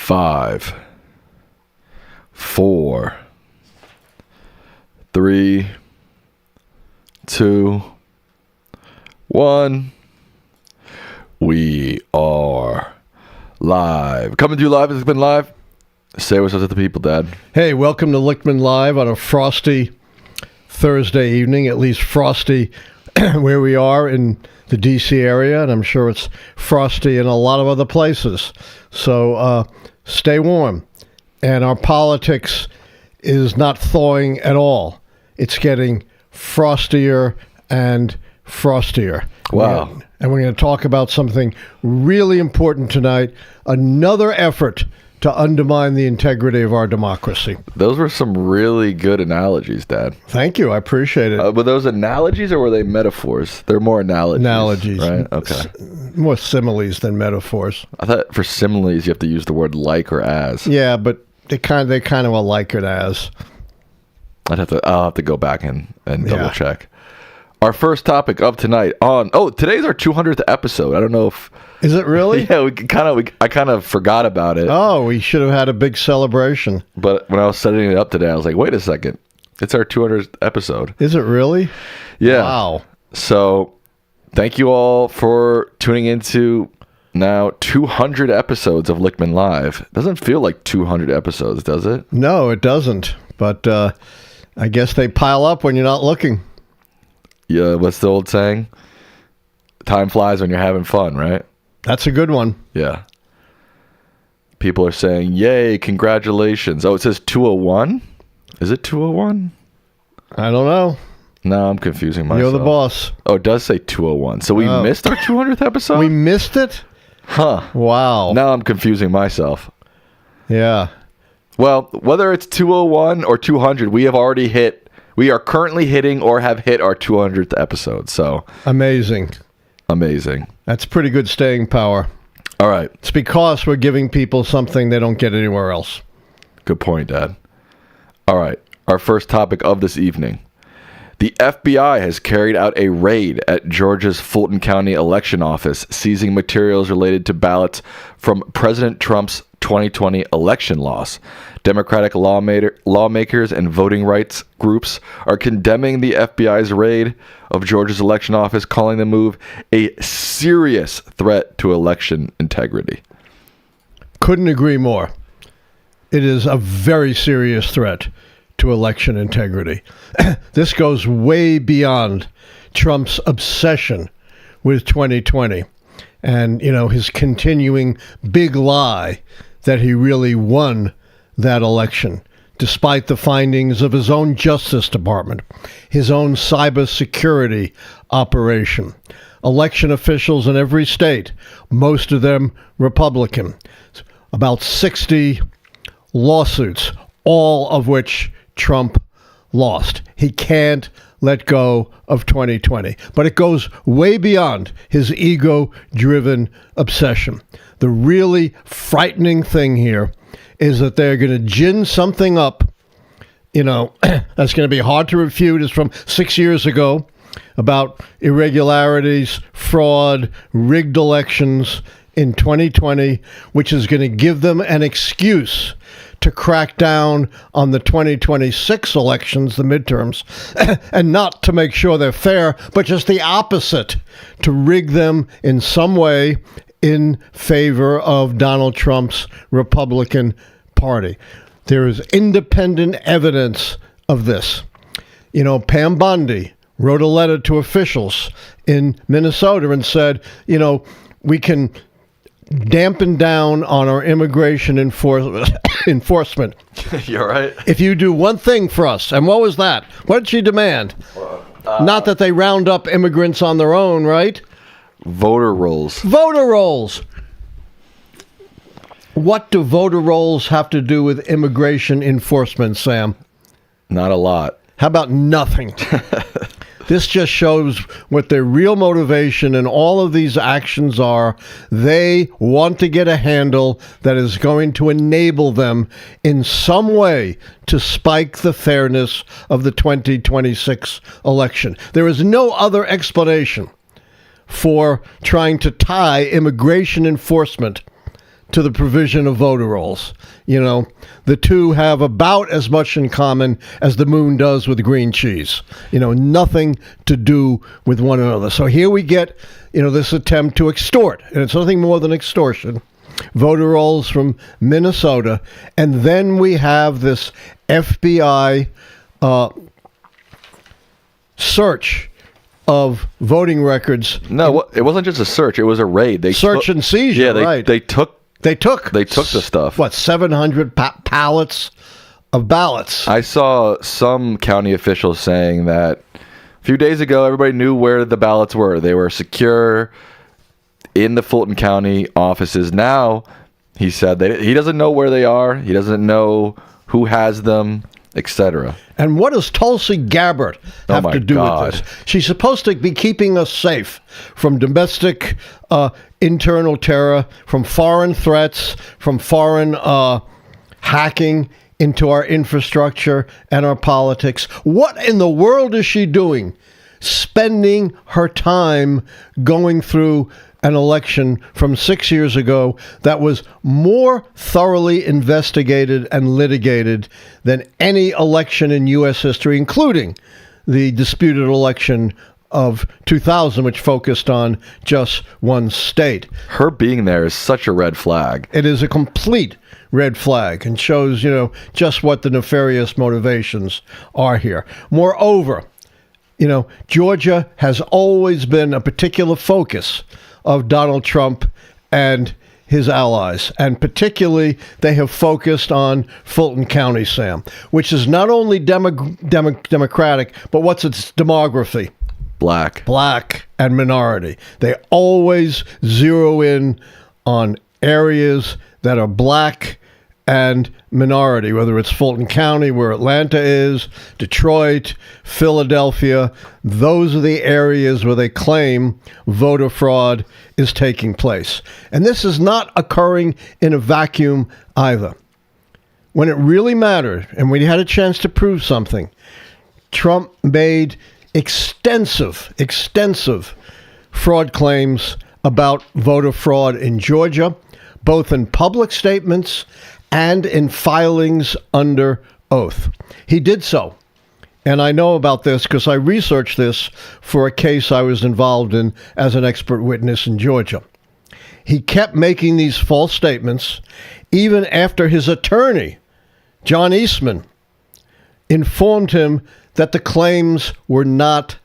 5, 4, 3, 2, 1. We are live. Coming to you live. It's been live. Say what's up to the people, Dad. Hey, welcome to Lichtman Live on a frosty Thursday evening, at least frosty where we are in the D.C. area, and I'm sure it's frosty in a lot of other places. So stay warm. And our politics is not thawing at all. It's getting frostier and frostier. Wow. And we're going to talk about something really important tonight, another effort to undermine the integrity of our democracy. Those were some really good analogies, Dad. Thank you. I appreciate it. Were those analogies or were they metaphors? They're more analogies. Analogies. Right? Okay. More similes than metaphors. I thought for similes you have to use the word like or as. Yeah, but they kind of are like it as. I'll have to go back and double check. Our first topic of tonight today's our 200th episode. I don't know if... Is it really? Yeah, I kind of forgot about it. Oh, we should have had a big celebration. But when I was setting it up today, I was like, wait a second. It's our 200th episode. Is it really? Yeah. Wow. So thank you all for tuning into now 200 episodes of Lichtman Live. It doesn't feel like 200 episodes, does it? No, it doesn't. But I guess they pile up when you're not looking. Yeah, what's the old saying? Time flies when you're having fun, right? That's a good one. Yeah. People are saying, yay, congratulations. Oh, it says 201? Is it 201? I don't know. No, I'm confusing myself. You're the boss. Oh, it does say 201. So we missed our 200th episode? We missed it? Huh. Wow. Now I'm confusing myself. Yeah. Well, whether it's 201 or 200, we are currently hitting or have hit our 200th episode. So Amazing. That's pretty good staying power. All right. It's because we're giving people something they don't get anywhere else. Good point, Dad. All right. Our first topic of this evening. The FBI has carried out a raid at Georgia's Fulton County election office, seizing materials related to ballots from President Trump's 2020 election loss. Democratic lawmakers and voting rights groups are condemning the FBI's raid of Georgia's election office, calling the move a serious threat to election integrity. Couldn't agree more. It is a very serious threat to election integrity. This goes way beyond Trump's obsession with 2020 and, his continuing big lie that he really won that election, despite the findings of his own Justice Department, his own cybersecurity operation. Election officials in every state, most of them Republican, about 60 lawsuits, all of which Trump lost. He can't let go of 2020. But it goes way beyond his ego-driven obsession. The really frightening thing here is that they're going to gin something up, that's going to be hard to refute. It's from 6 years ago about irregularities, fraud, rigged elections in 2020, which is going to give them an excuse to crack down on the 2026 elections, the midterms, and not to make sure they're fair, but just the opposite, to rig them in some way in favor of Donald Trump's Republican Party. There is independent evidence of this. Pam Bondi wrote a letter to officials in Minnesota and said, we can dampen down on our immigration enforcement. You're right. If you do one thing for us. And what was that? What did she demand? Not that they round up immigrants on their own, right? Voter rolls. Voter rolls. What do voter rolls have to do with immigration enforcement, Sam? Not a lot. How about nothing? This just shows what their real motivation in all of these actions are. They want to get a handle that is going to enable them in some way to spike the fairness of the 2026 election. There is no other explanation for trying to tie immigration enforcement to the provision of voter rolls. You know, the two have about as much in common as the moon does with green cheese. You know, nothing to do with one another. So here we get, this attempt to extort, and it's nothing more than extortion, voter rolls from Minnesota, and then we have this FBI search of voting records. No, it wasn't just a search; it was a raid. They search and seizure. Yeah, right. They took the stuff. What, 700 pallets of ballots? I saw some county officials saying that a few days ago, everybody knew where the ballots were. They were secure in the Fulton County offices. Now, he said that he doesn't know where they are. He doesn't know who has them, etc. And what does Tulsi Gabbard have to do with this? She's supposed to be keeping us safe from domestic internal terror, from foreign threats, from foreign hacking into our infrastructure and our politics. What in the world is she doing? Spending her time going through an election from 6 years ago that was more thoroughly investigated and litigated than any election in U.S. history, including the disputed election of 2000, which focused on just one state. Her being there is such a red flag. It is a complete red flag and shows, just what the nefarious motivations are here. Moreover, Georgia has always been a particular focus of Donald Trump and his allies. And particularly, they have focused on Fulton County, Sam, which is not only Democratic, but what's its demography? Black and minority. They always zero in on areas that are black and minority, whether it's Fulton County, where Atlanta is, Detroit, Philadelphia. Those are the areas where they claim voter fraud is taking place. And this is not occurring in a vacuum either. When it really mattered, and we had a chance to prove something, Trump made extensive fraud claims about voter fraud in Georgia, both in public statements and in filings under oath. He did so. And I know about this because I researched this for a case I was involved in as an expert witness in Georgia. He kept making these false statements even after his attorney, John Eastman, informed him that the claims were not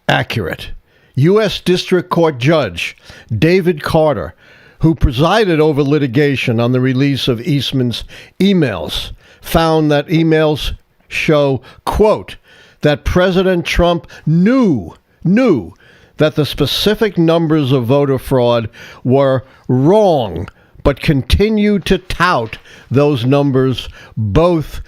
accurate. U.S. District Court Judge David Carter, who presided over litigation on the release of Eastman's emails, found that emails show, quote, that President Trump knew that the specific numbers of voter fraud were wrong, but continued to tout those numbers both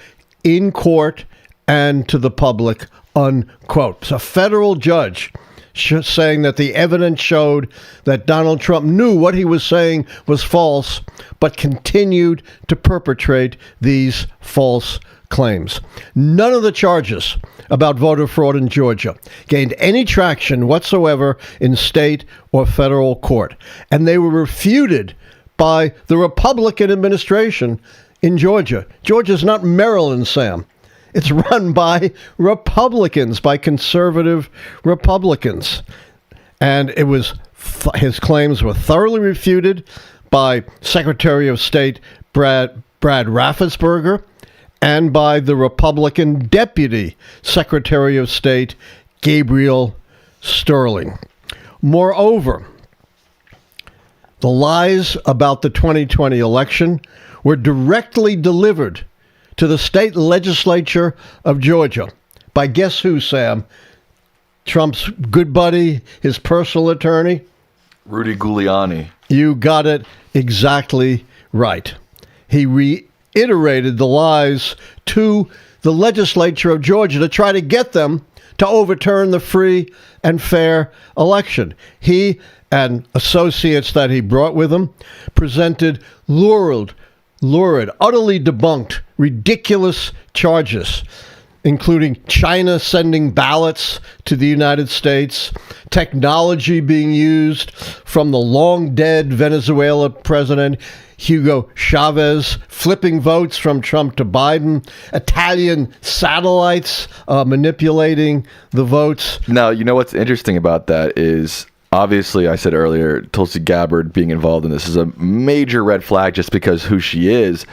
in court and to the public, unquote. So a federal judge saying that the evidence showed that Donald Trump knew what he was saying was false, but continued to perpetrate these false claims. None of the charges about voter fraud in Georgia gained any traction whatsoever in state or federal court, and they were refuted by the Republican administration in Georgia. Georgia's not Maryland, Sam. It's run by Republicans, by conservative Republicans. And it was his claims were thoroughly refuted by Secretary of State Brad Raffensperger and by the Republican Deputy Secretary of State Gabriel Sterling. Moreover, the lies about the 2020 election were directly delivered to the state legislature of Georgia by guess who, Sam? Trump's good buddy, his personal attorney? Rudy Giuliani. You got it exactly right. He reiterated the lies to the legislature of Georgia to try to get them to overturn the free and fair election. He and associates that he brought with him presented lurid, utterly debunked, ridiculous charges including China sending ballots to the United States, technology being used from the long-dead Venezuela president Hugo Chavez, flipping votes from Trump to Biden, Italian satellites manipulating the votes. Now, you know what's interesting about that is, obviously, I said earlier, Tulsi Gabbard being involved in this is a major red flag just because who she is,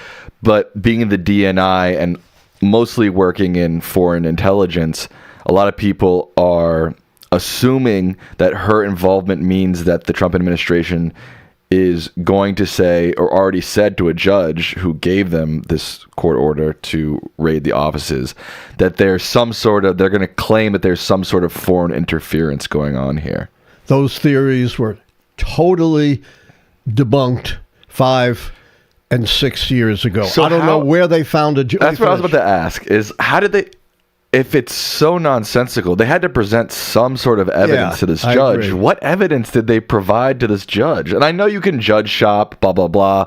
but being in the DNI and mostly working in foreign intelligence, a lot of people are assuming that her involvement means that the Trump administration is going to say, or already said to a judge who gave them this court order to raid the offices, that they're going to claim that there's some sort of foreign interference going on here. Those theories were totally debunked 5 and 6 years ago. So I don't know where they found That's what I was about to ask, is how did they, if it's so nonsensical, they had to present some sort of evidence to this judge. What evidence did they provide to this judge? And I know you can judge shop, blah, blah, blah,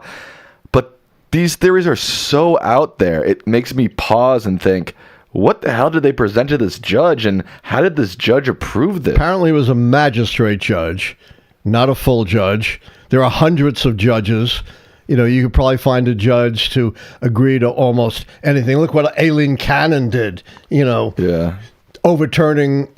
but these theories are so out there. It makes me pause and think, what the hell did they present to this judge, and how did this judge approve this? Apparently it was a magistrate judge, not a full judge. There are hundreds of judges. You know, you could probably find a judge to agree to almost anything. Look what Aileen Cannon did, overturning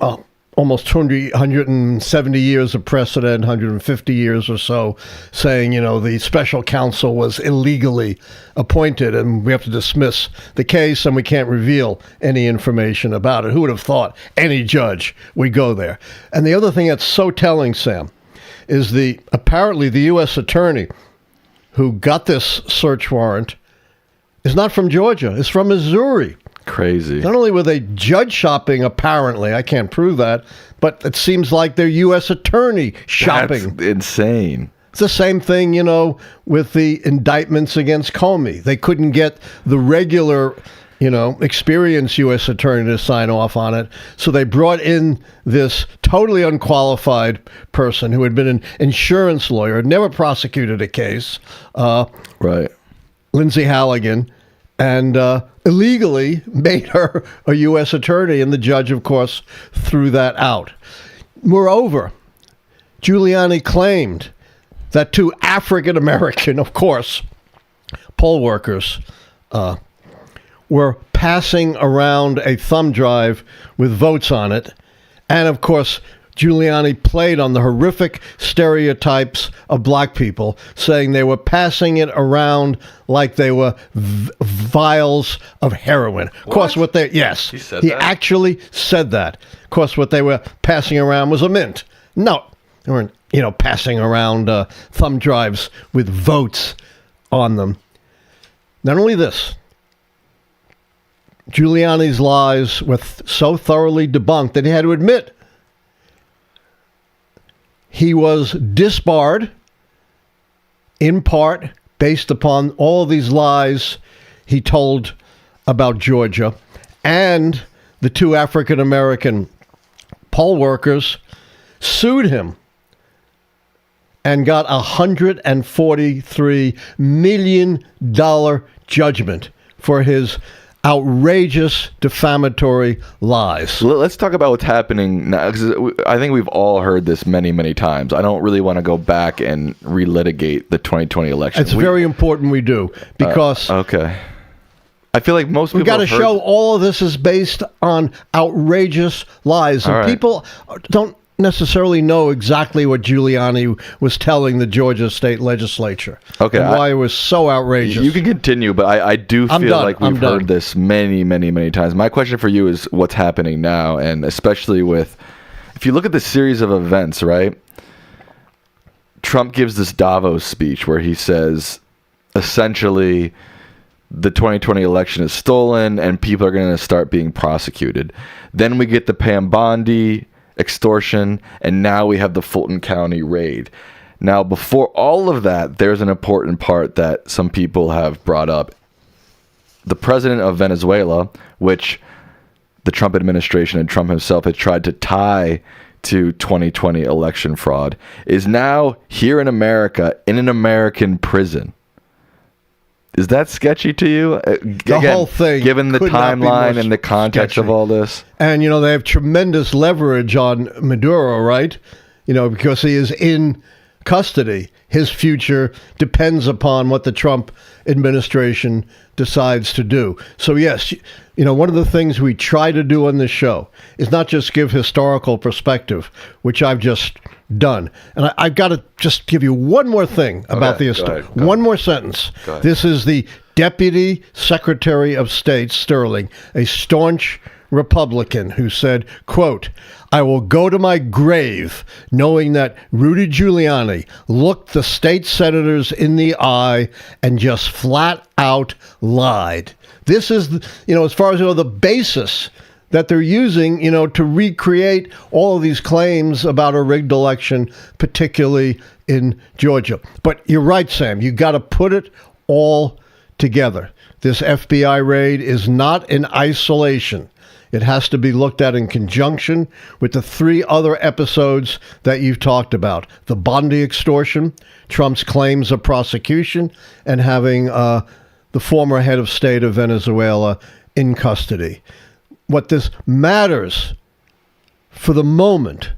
almost 170 years of precedent, 150 years or so, saying, the special counsel was illegally appointed and we have to dismiss the case and we can't reveal any information about it. Who would have thought any judge would go there? And the other thing that's so telling, Sam, is apparently the U.S. attorney who got this search warrant is not from Georgia. It's from Missouri. Crazy. Not only were they judge shopping, apparently, I can't prove that, but it seems like they're U.S. attorney shopping. That's insane. It's the same thing, with the indictments against Comey. They couldn't get the regular, experienced U.S. attorney to sign off on it. So they brought in this totally unqualified person who had been an insurance lawyer, never prosecuted a case. Right. Lindsay Halligan, and illegally made her a U.S. attorney. And the judge, of course, threw that out. Moreover, Giuliani claimed that 2 African-American, of course, poll workers, were passing around a thumb drive with votes on it. And, of course, Giuliani played on the horrific stereotypes of black people, saying they were passing it around like they were vials of heroin. Of course, yes, he actually said that. Of course, what they were passing around was a mint. No, they weren't, passing around thumb drives with votes on them. Not only this, Giuliani's lies were so thoroughly debunked that he had to admit he was disbarred, in part based upon all these lies he told about Georgia, and the 2 African-American poll workers sued him and got a $143 million judgment for his outrageous defamatory lies. Let's talk about what's happening now, because I think we've all heard this many, many times. I don't really want to go back and relitigate the 2020 election. It's very important we do, because okay. I feel like most people we've got to show all of this is based on outrageous lies, and people don't necessarily know exactly what Giuliani was telling the Georgia state legislature. Okay, and why it was so outrageous. You can continue, but I do feel like we've heard this many, many, many times. My question for you is what's happening now, and especially if you look at the series of events, right? Trump gives this Davos speech where he says, essentially, the 2020 election is stolen and people are going to start being prosecuted. Then we get the Pam Bondi extortion, and now we have the Fulton County raid. Now, before all of that, there's an important part that some people have brought up. The president of Venezuela, which the Trump administration and Trump himself has tried to tie to 2020 election fraud, is now here in America in an American prison. Is that sketchy to you? The whole thing, given the could not be more timeline and the context of sketchy. all this. And, they have tremendous leverage on Maduro, right? Because he is in custody. His future depends upon what the Trump administration decides to do. So, yes, one of the things we try to do on this show is not just give historical perspective, which I've just done. And I've got to just give you one more thing about the history. One more sentence. This is the Deputy Secretary of State, Sterling, a staunch Republican, who said, quote, "I will go to my grave knowing that Rudy Giuliani looked the state senators in the eye and just flat out lied." This is, as far as the basis that they're using, to recreate all of these claims about a rigged election, particularly in Georgia. But you're right, Sam. You got to put it all together. This FBI raid is not in isolation. It has to be looked at in conjunction with the three other episodes that you've talked about. The Bondi extortion, Trump's claims of prosecution, and having the former head of state of Venezuela in custody. What this matters for the moment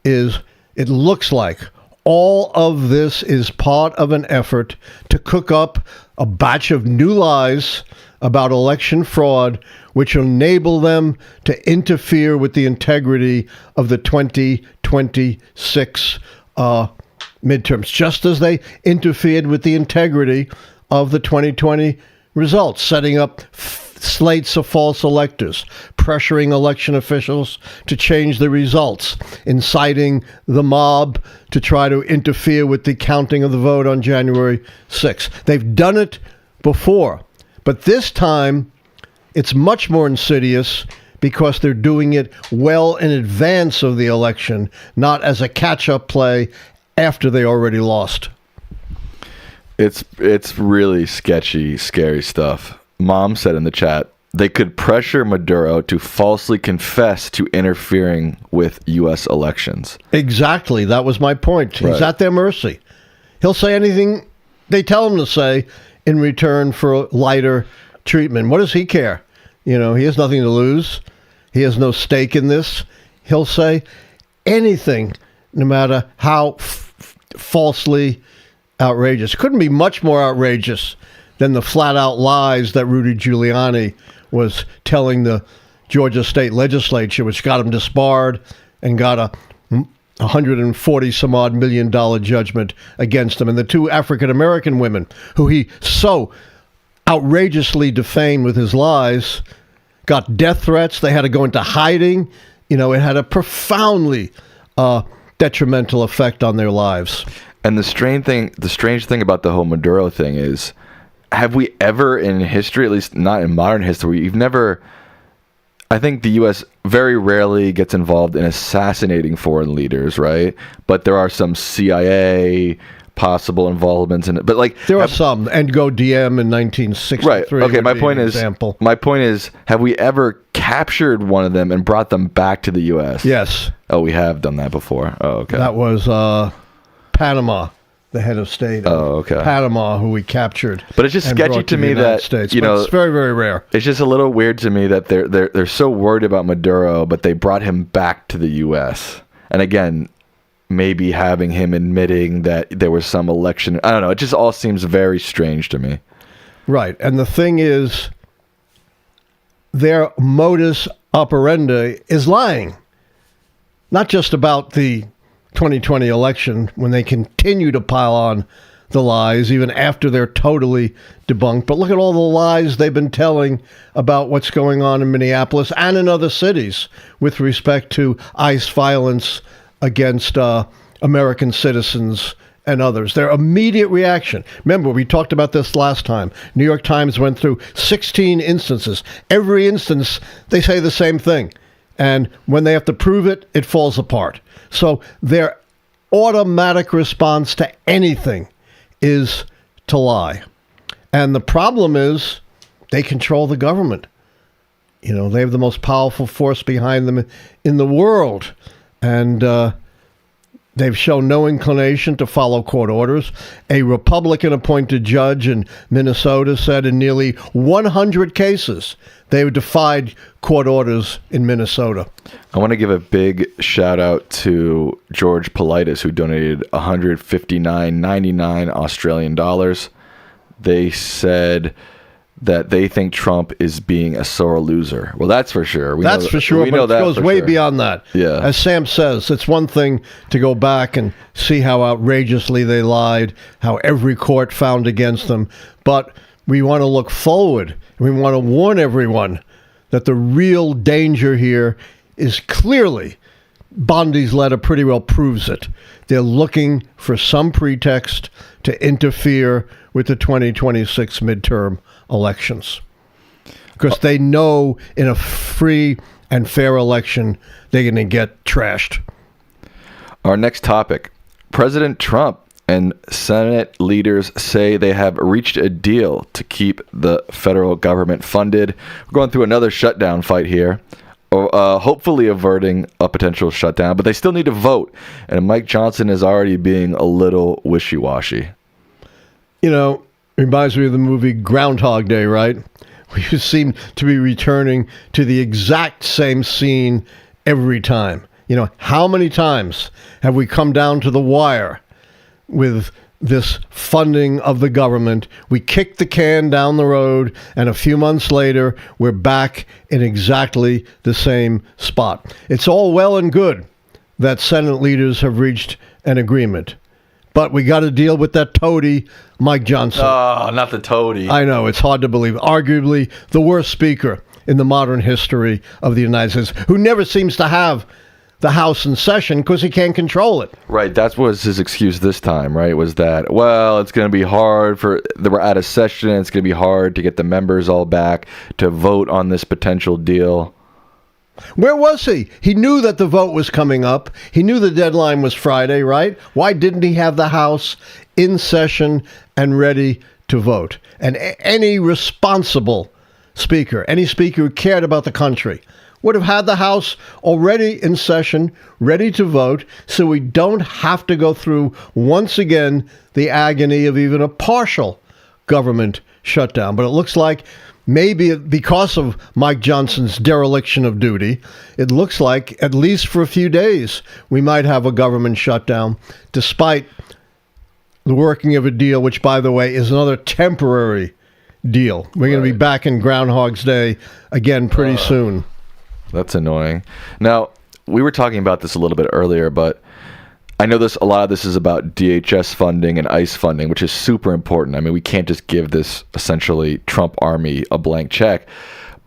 is it looks like all of this is part of an effort to cook up a batch of new lies about election fraud, which enable them to interfere with the integrity of the 2026 midterms, just as they interfered with the integrity of the 2020 results, setting up slates of false electors, pressuring election officials to change the results, inciting the mob to try to interfere with the counting of the vote on January 6th. They've done it before, but this time it's much more insidious because they're doing it well in advance of the election, not as a catch-up play after they already lost. It's really sketchy, scary stuff. Mom said in the chat, they could pressure Maduro to falsely confess to interfering with U.S. elections. Exactly. That was my point. He's at their mercy. He'll say anything they tell him to say in return for lighter treatment. What does he care? He has nothing to lose. He has no stake in this. He'll say anything, no matter how falsely outrageous. Couldn't be much more outrageous than the flat-out lies that Rudy Giuliani was telling the Georgia state legislature, which got him disbarred and got a $140-some-odd million judgment against him. And the two African-American women who he so outrageously defamed with his lies got death threats. They had to go into hiding. It had a profoundly detrimental effect on their lives. And the strange thing about the whole Maduro thing is, have we ever in history, at least not in modern history, I think the U.S. very rarely gets involved in assassinating foreign leaders, right? But there are some CIA possible involvements in it. But there are some. Ngo Diem in 1963. Right. Okay. My point is, have we ever captured one of them and brought them back to the U.S.? Yes. Oh, we have done that before. Oh, okay. That was Panama, the head of state of Panama, who we captured. But it's just sketchy to me that States. It's very, very rare. It's just a little weird to me that they're so worried about Maduro, but they brought him back to the U.S. And again, maybe having him admitting that there was some election. I don't know. It just all seems very strange to me. Right. And the thing is, their modus operandi is lying. Not just about the 2020 election, when they continue to pile on the lies even after they're totally debunked. But look at all the lies they've been telling about what's going on in Minneapolis and in other cities with respect to ICE violence against American citizens and others. Their immediate reaction. Remember, we talked about this last time. New York Times went through 16 instances. Every instance, they say the same thing. And when they have to prove it, it falls apart. So their automatic response to anything is to lie. And the problem is they control the government. They have the most powerful force behind them in the world. And They've shown no inclination to follow court orders. A Republican-appointed judge in Minnesota said in nearly 100 cases they've defied court orders in Minnesota. I want to give a big shout out to George Politis, who donated $159.99 Australian dollars. They said that they think Trump is being a sore loser. Well, that's for sure. That's for sure, but it goes way beyond that. Yeah. As Sam says, it's one thing to go back and see how outrageously they lied, how every court found against them, but we want to look forward. We want to warn everyone that the real danger here is clearly, Bondi's letter pretty well proves it. They're looking for some pretext to interfere with the 2026 midterm elections, because they know in a free and fair election they're going to get trashed. Our next topic: President Trump and Senate leaders say they have reached a deal to keep the federal government funded. We're going through another shutdown fight here, hopefully averting a potential shutdown, but they still need to vote, and Mike Johnson is already being a little wishy-washy. You know, reminds me of the movie Groundhog Day, right? We seem to be returning to the exact same scene every time. You know, how many times have we come down to the wire with this funding of the government? We kick the can down the road, and a few months later, we're back in exactly the same spot. It's all well and good that Senate leaders have reached an agreement, but we got to deal with that toady, Mike Johnson. Oh, not the toady. I know, it's hard to believe. Arguably the worst speaker in the modern history of the United States, who never seems to have the House in session because he can't control it. Right, that was his excuse this time, right? Was that, well, it's going to be hard we're out of session, it's going to be hard to get the members all back to vote on this potential deal. Where was he? He knew that the vote was coming up. He knew the deadline was Friday, right? Why didn't he have the House in session and ready to vote? And any responsible speaker, any speaker who cared about the country, would have had the House already in session, ready to vote, so we don't have to go through, once again, the agony of even a partial government shutdown. But it looks like maybe because of Mike Johnson's dereliction of duty, it looks like, at least for a few days, we might have a government shutdown, despite the working of a deal, which, by the way, is another temporary deal. We're going to be back in Groundhog's Day again pretty soon. That's annoying. Now, we were talking about this a little bit earlier, but I know a lot of this is about DHS funding and ICE funding, which is super important. I mean, we can't just give this essentially Trump army a blank check.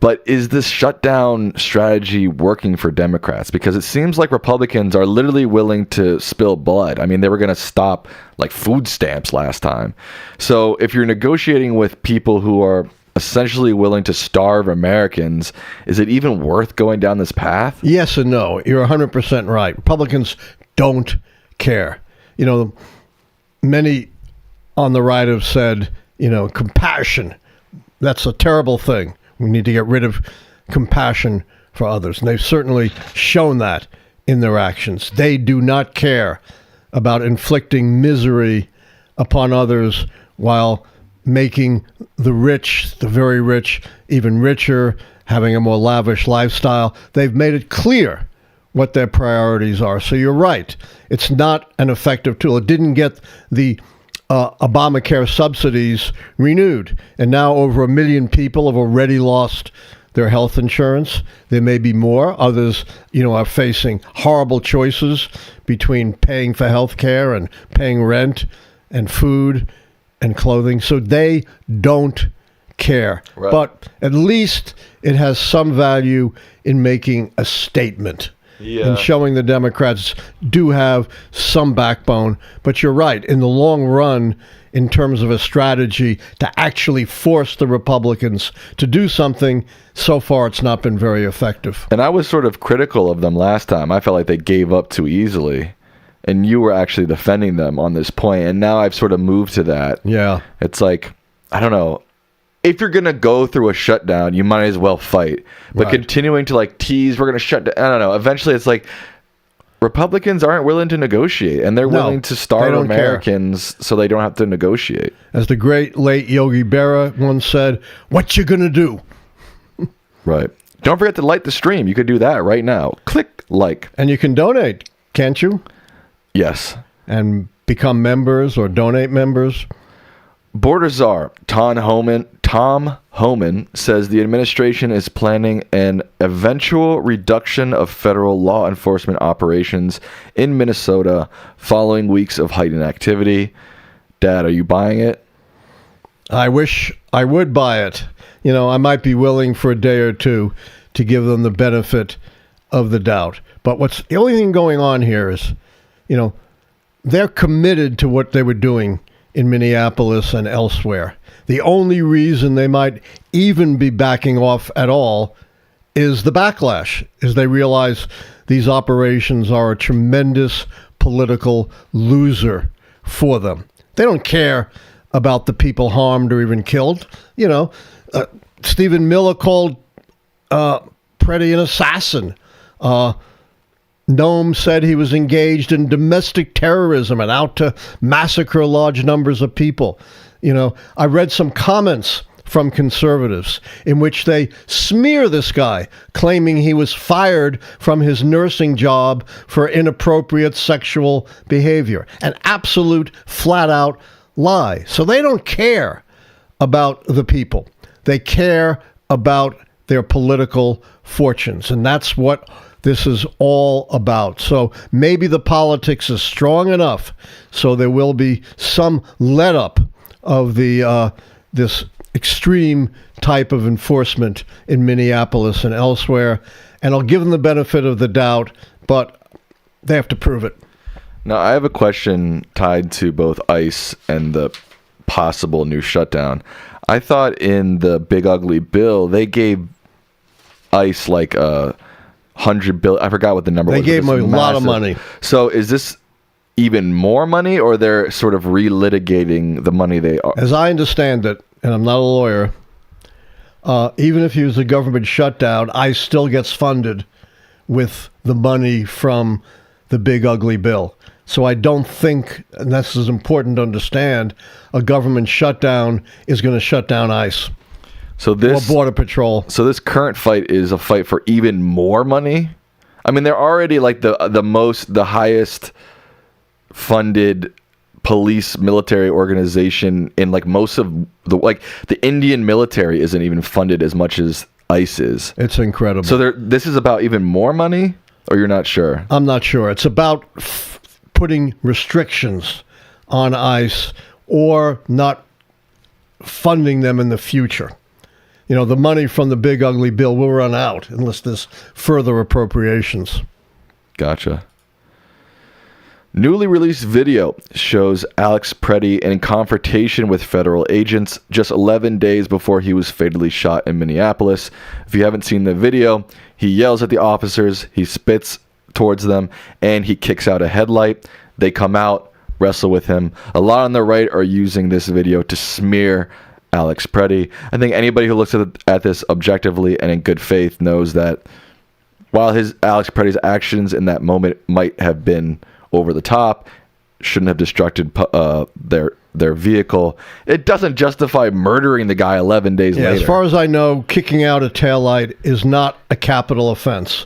But is this shutdown strategy working for Democrats? Because it seems like Republicans are literally willing to spill blood. I mean, they were going to stop like food stamps last time. So if you're negotiating with people who are essentially willing to starve Americans, is it even worth going down this path? Yes and no. You're 100% right. Republicans don't care. You know, many on the right have said, you know, compassion, that's a terrible thing. We need to get rid of compassion for others. And they've certainly shown that in their actions. They do not care about inflicting misery upon others while making the rich, the very rich, even richer, having a more lavish lifestyle. They've made it clear what their priorities are. So you're right. It's not an effective tool. It didn't get the Obamacare subsidies renewed. And now over 1 million people have already lost their health insurance. There may be more. Others, you know, are facing horrible choices between paying for health care and paying rent and food and clothing. So they don't care. Right. But at least it has some value in making a statement. Yeah. And showing the Democrats do have some backbone. But you're right. In the long run, in terms of a strategy to actually force the Republicans to do something, so far it's not been very effective. And I was sort of critical of them last time. I felt like they gave up too easily. And you were actually defending them on this point. And now I've sort of moved to that. Yeah. It's like, I don't know. If you're going to go through a shutdown, you might as well fight. But continuing to like tease, we're going to shut down. I don't know. Eventually it's like, Republicans aren't willing to negotiate, and they're No, willing to they starve don't care. Americans so they don't have to negotiate. As the great late Yogi Berra once said, "What you gonna do?" Right. Don't forget to like the stream. You could do that right now. Click like. And you can donate, can't you? Yes. And become members or donate members. Border czar Tom Homan says the administration is planning an eventual reduction of federal law enforcement operations in Minnesota following weeks of heightened activity. Dad, are you buying it? I wish I would buy it. You know, I might be willing for a day or two to give them the benefit of the doubt. But the only thing going on here is, you know, they're committed to what they were doing in Minneapolis and elsewhere. The only reason they might even be backing off at all is the backlash, is they realize these operations are a tremendous political loser for them. They don't care about the people harmed or even killed. You know, Stephen Miller called Preddy an assassin. Noam said he was engaged in domestic terrorism and out to massacre large numbers of people. You know, I read some comments from conservatives in which they smear this guy, claiming he was fired from his nursing job for inappropriate sexual behavior. An absolute flat-out lie. So they don't care about the people. They care about their political fortunes, and that's what this is all about. So maybe the politics is strong enough so there will be some let-up of the this extreme type of enforcement in Minneapolis and elsewhere, and I'll give them the benefit of the doubt, but they have to prove it. Now, I have a question tied to both ICE and the possible new shutdown. I thought in the Big Ugly Bill, they gave ICE like $100 billion. I forgot what the number was. They gave them a lot of money. So is this even more money, or they're sort of relitigating the money they are? As I understand it, and I'm not a lawyer, even if you use a government shutdown, ICE still gets funded with the money from the Big Ugly Bill. So I don't think, and this is important to understand, a government shutdown is going to shut down ICE. So this or Border Patrol. So this current fight is a fight for even more money. I mean, they're already like the highest funded police military organization in like most of the Indian military isn't even funded as much as ICE is. It's incredible. So this is about even more money, or you're not sure? I'm not sure. It's about putting restrictions on ICE or not funding them in the future. You know, the money from the Big Ugly Bill will run out unless there's further appropriations. Gotcha. Newly released video shows Alex Preddy in confrontation with federal agents just 11 days before he was fatally shot in Minneapolis. If you haven't seen the video, he yells at the officers, he spits towards them, and he kicks out a headlight. They come out, wrestle with him. A lot on the right are using this video to smear Alex Preddy. I think anybody who looks at this objectively and in good faith knows that while Alex Preddy's actions in that moment might have been over the top, shouldn't have destructed their vehicle, it doesn't justify murdering the guy 11 days later. As far as I know, kicking out a taillight is not a capital offense,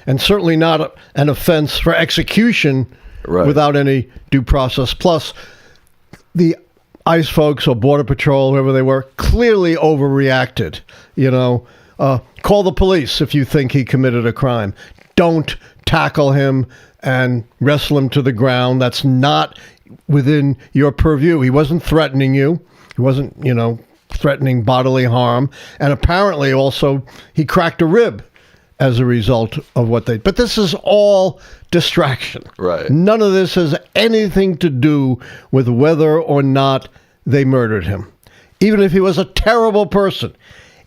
and certainly not an offense for execution without any due process. Plus, the ICE folks or Border Patrol, whoever they were, clearly overreacted. You know, call the police if you think he committed a crime. Don't tackle him and wrestle him to the ground. That's not within your purview. He wasn't threatening you. He wasn't, threatening bodily harm. And apparently also he cracked a rib as a result of what they... But this is all distraction. Right. None of this has anything to do with whether or not they murdered him. Even if he was a terrible person,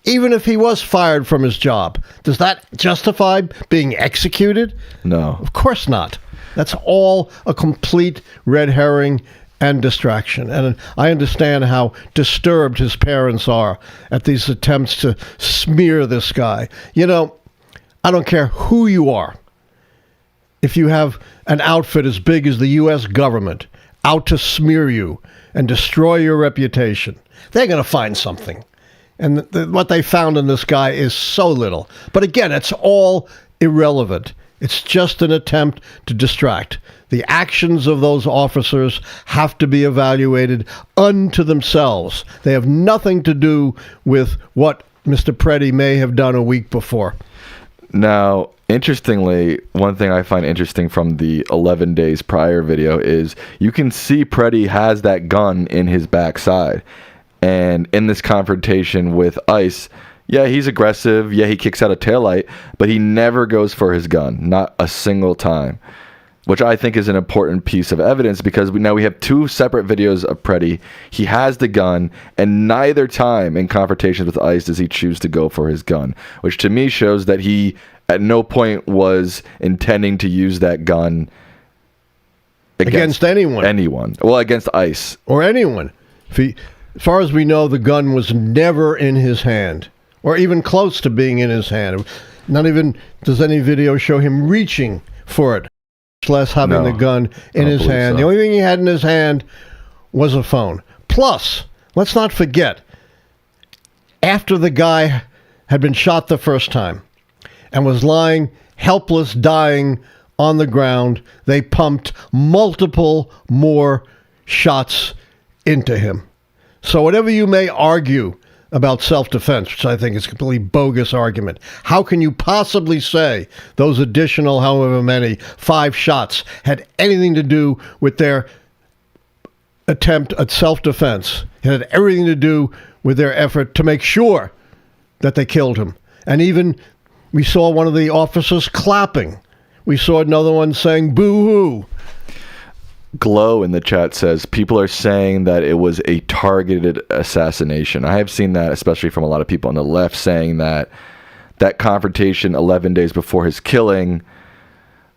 even if he was fired from his job, does that justify being executed? No. Of course not. That's all a complete red herring and distraction. And I understand how disturbed his parents are at these attempts to smear this guy. You know, I don't care who you are. if you have an outfit as big as the U.S. government out to smear you and destroy your reputation, they're going to find something. And what they found in this guy is so little. But again, it's all irrelevant. It's just an attempt to distract. The actions of those officers have to be evaluated unto themselves. They have nothing to do with what Mr. Preddy may have done a week before. Now, interestingly, one thing I find interesting from the 11 days prior video is you can see Preddy has that gun in his backside. And in this confrontation with ICE, yeah, he's aggressive. Yeah, he kicks out a taillight, but he never goes for his gun, not a single time, which I think is an important piece of evidence because now we have two separate videos of Preddy. He has the gun, and neither time in confrontations with ICE does he choose to go for his gun, which to me shows that he at no point was intending to use that gun against anyone. Anyone. Well, against ICE. Or anyone. As far as we know, the gun was never in his hand, or even close to being in his hand. Not even does any video show him reaching for it, much less having the gun in his hand. So. The only thing he had in his hand was a phone. Plus, let's not forget, after the guy had been shot the first time and was lying helpless, dying on the ground, they pumped multiple more shots into him. So whatever you may argue about self-defense, which I think is a completely bogus argument, how can you possibly say those additional, however many, 5 shots had anything to do with their attempt at self-defense? It had everything to do with their effort to make sure that they killed him. And even we saw one of the officers clapping. We saw another one saying boo-hoo. Glow in the chat says people are saying that it was a targeted assassination. I have seen that, especially from a lot of people on the left, saying that that confrontation 11 days before his killing,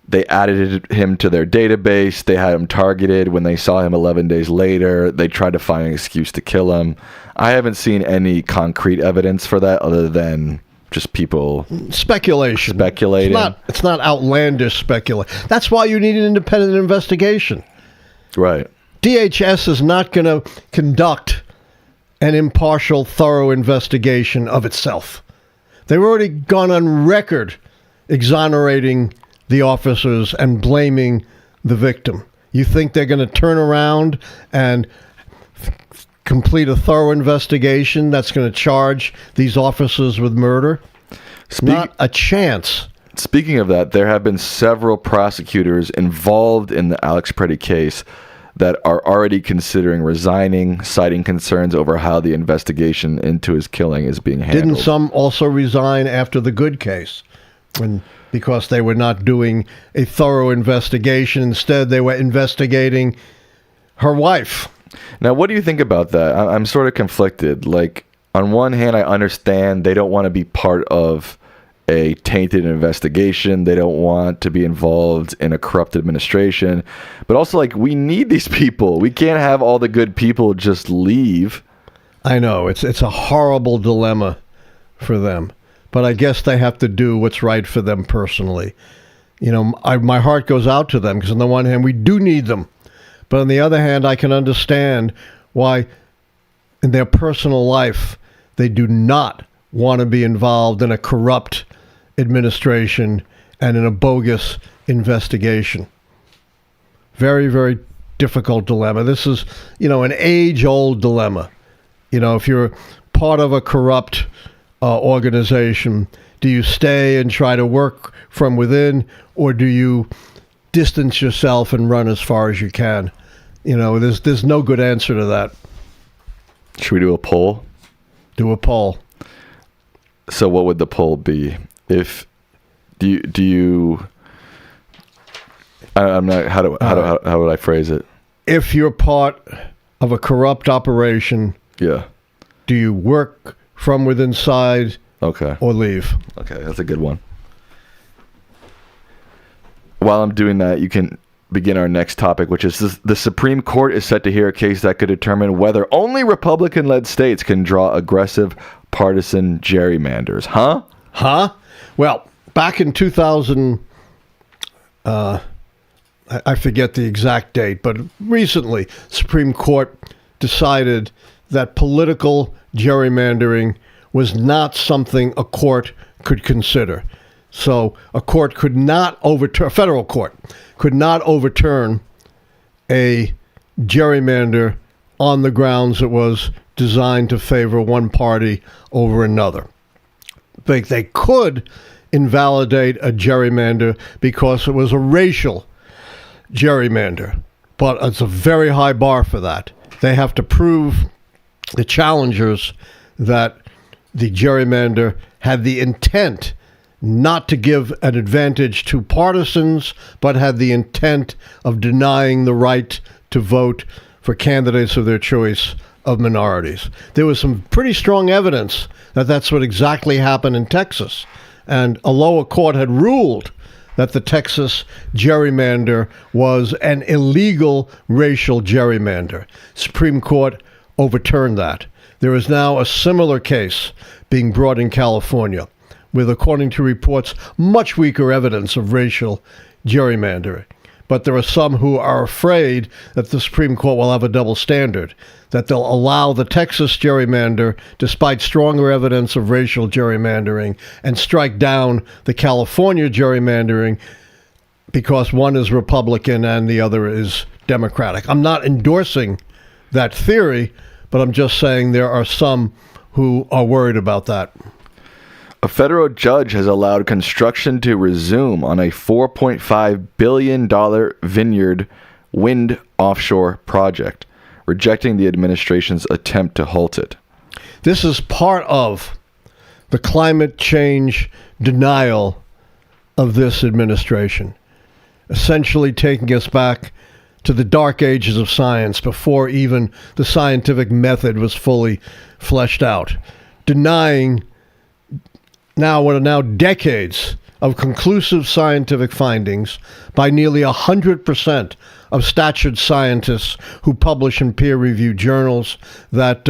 they added him to their database. They had him targeted. When they saw him 11 days later, they tried to find an excuse to kill him. I haven't seen any concrete evidence for that other than just people speculating. It's not outlandish speculation. That's why you need an independent investigation. Right. DHS is not going to conduct an impartial, thorough investigation of itself. They've already gone on record exonerating the officers and blaming the victim. You think they're going to turn around and complete a thorough investigation that's going to charge these officers with murder? Not a chance. Speaking of that, there have been several prosecutors involved in the Alex Preddy case that are already considering resigning, citing concerns over how the investigation into his killing is being handled. Didn't some also resign after the Good case because they were not doing a thorough investigation? Instead, they were investigating her wife. Now, what do you think about that? I'm sort of conflicted. Like, on one hand, I understand they don't want to be part of a tainted investigation. They don't want to be involved in a corrupt administration. But also, like, we need these people. We can't have all the good people just leave. I know. It's a horrible dilemma for them. But I guess they have to do what's right for them personally. You know, my heart goes out to them because on the one hand, we do need them. But on the other hand, I can understand why in their personal life, they do not want to be involved in a corrupt administration and in a bogus investigation. Very, very difficult dilemma. This is, an age-old dilemma. If you're part of a corrupt organization, do you stay and try to work from within, or do you distance yourself and run as far as you can? There's no good answer to that. Should we do a poll? Do a poll. So what would the poll be? If do you I'm not how would I phrase it? If you're part of a corrupt operation, yeah. Do you work from within inside? Okay. Or leave? Okay, that's a good one. While I'm doing that, you can begin our next topic, which is the Supreme Court is set to hear a case that could determine whether only Republican-led states can draw aggressive partisan gerrymanders. Huh? Well, back in 2000, I forget the exact date, but recently, Supreme Court decided that political gerrymandering was not something a court could consider. So a court could not overturn, a federal court could not overturn a gerrymander on the grounds it was designed to favor one party over another. They could invalidate a gerrymander because it was a racial gerrymander, but it's a very high bar for that. They have to prove, the challengers, that the gerrymander had the intent not to give an advantage to partisans, but had the intent of denying the right to vote for candidates of their choice of minorities. There was some pretty strong evidence that that's what exactly happened in Texas. And a lower court had ruled that the Texas gerrymander was an illegal racial gerrymander. Supreme Court overturned that. There is now a similar case being brought in California with, according to reports, much weaker evidence of racial gerrymandering. But there are some who are afraid that the Supreme Court will have a double standard, that they'll allow the Texas gerrymander despite stronger evidence of racial gerrymandering and strike down the California gerrymandering because one is Republican and the other is Democratic. I'm not endorsing that theory, but I'm just saying there are some who are worried about that. A federal judge has allowed construction to resume on a $4.5 billion vineyard wind offshore project, rejecting the administration's attempt to halt it. This is part of the climate change denial of this administration, essentially taking us back to the dark ages of science before even the scientific method was fully fleshed out, denying what are now decades of conclusive scientific findings by nearly 100% of statured scientists who publish in peer-reviewed journals that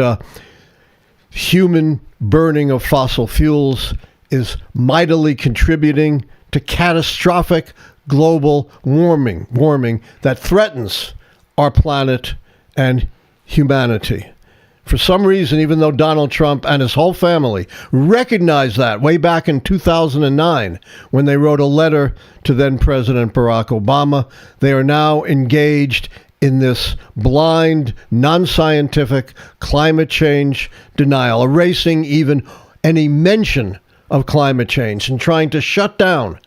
human burning of fossil fuels is mightily contributing to catastrophic global warming that threatens our planet and humanity. For some reason, even though Donald Trump and his whole family recognized that way back in 2009, when they wrote a letter to then President Barack Obama, they are now engaged in this blind, non-scientific climate change denial, erasing even any mention of climate change and trying to shut down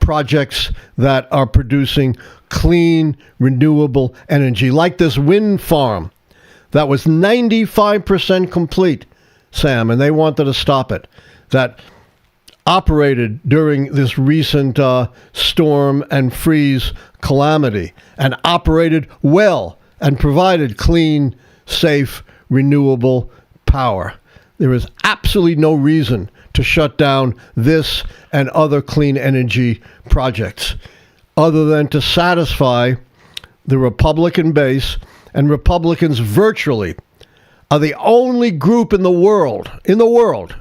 projects that are producing clean, renewable energy, like this wind farm that was 95% complete, Sam, and they wanted to stop it, that operated during this recent storm and freeze calamity, and operated well and provided clean, safe, renewable power. There is absolutely no reason to shut down this and other clean energy projects other than to satisfy the Republican base. And Republicans virtually are the only group in the world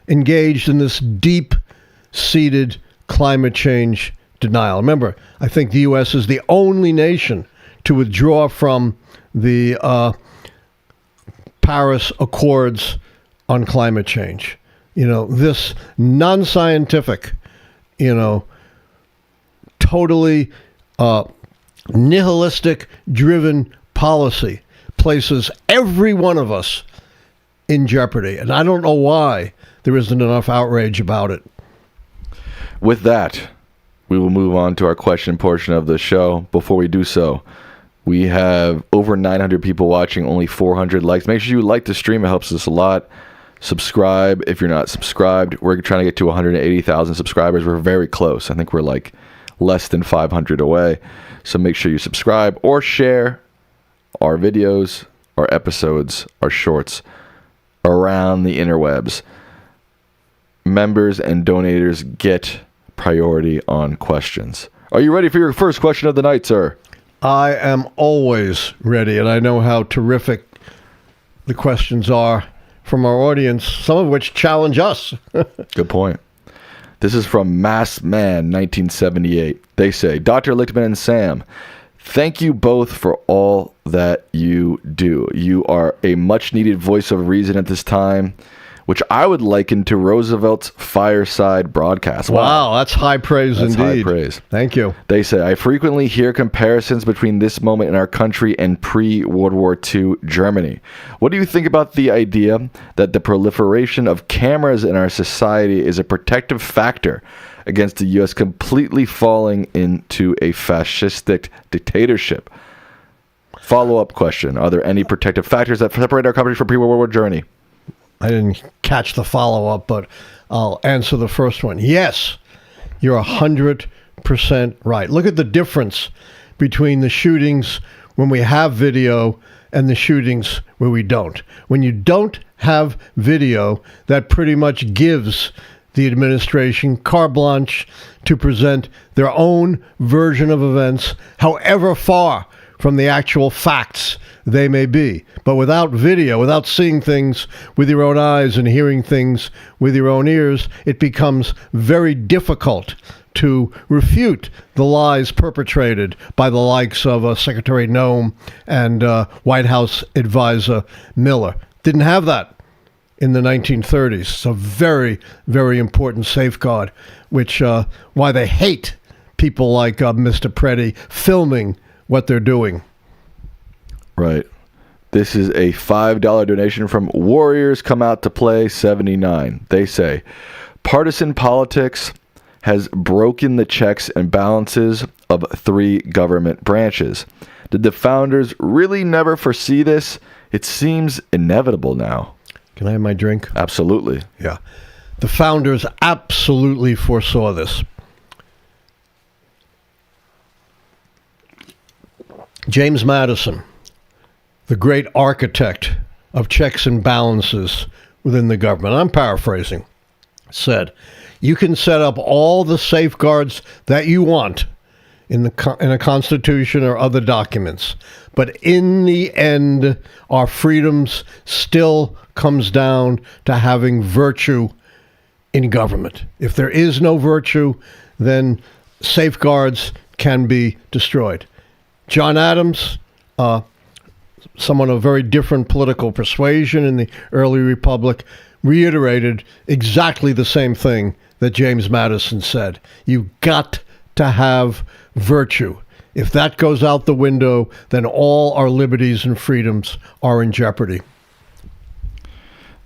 engaged in this deep-seated climate change denial. Remember, I think the U.S. is the only nation to withdraw from the Paris Accords on climate change. This non-scientific, totally nihilistic-driven policy places every one of us in jeopardy. And I don't know why there isn't enough outrage about it. With that, we will move on to our question portion of the show. Before we do so, we have over 900 people watching, only 400 likes. Make sure you like the stream. It helps us a lot. Subscribe if you're not subscribed. We're trying to get to 180,000 subscribers. We're very close. I think we're like less than 500 away. So make sure you subscribe or share our videos, our episodes, our shorts around the interwebs. Members and donators get priority on questions. Are you ready for your first question of the night, sir? I am always ready, and I know how terrific the questions are from our audience, some of which challenge us. Good point. This is from Mass Man 1978. They say, Dr. Lichtman and Sam, thank you both for all that you do. You are a much-needed voice of reason at this time, which I would liken to Roosevelt's fireside broadcast. Wow, that's high praise that's indeed. High praise. Thank you. They say, I frequently hear comparisons between this moment in our country and pre-World War II Germany. What do you think about the idea that the proliferation of cameras in our society is a protective factor against the U.S. completely falling into a fascistic dictatorship? Follow-up question. Are there any protective factors that separate our country from pre-World War Germany? I didn't catch the follow-up, but I'll answer the first one. Yes, you're 100% right. Look at the difference between the shootings when we have video and the shootings where we don't. When you don't have video, that pretty much gives the administration carte blanche to present their own version of events, however far from the actual facts they may be. But without video, without seeing things with your own eyes and hearing things with your own ears, it becomes very difficult to refute the lies perpetrated by the likes of Secretary Noem and White House advisor Miller. Didn't have that in the 1930s. It's a very, very important safeguard, which why they hate people like Mr. Preddy filming what they're doing. Right. This is a $5 donation from Warriors Come Out to Play 79. They say, partisan politics has broken the checks and balances of 3 government branches. Did the founders really never foresee this? It seems inevitable now. Can I have my drink? Absolutely. Yeah. The founders absolutely foresaw this. James Madison, the great architect of checks and balances within the government, I'm paraphrasing, said, you can set up all the safeguards that you want in a constitution or other documents, but in the end, our freedoms still comes down to having virtue in government. If there is no virtue, then safeguards can be destroyed. John Adams, someone of very different political persuasion in the early republic, reiterated exactly the same thing that James Madison said. You got to have virtue. If that goes out the window, then all our liberties and freedoms are in jeopardy.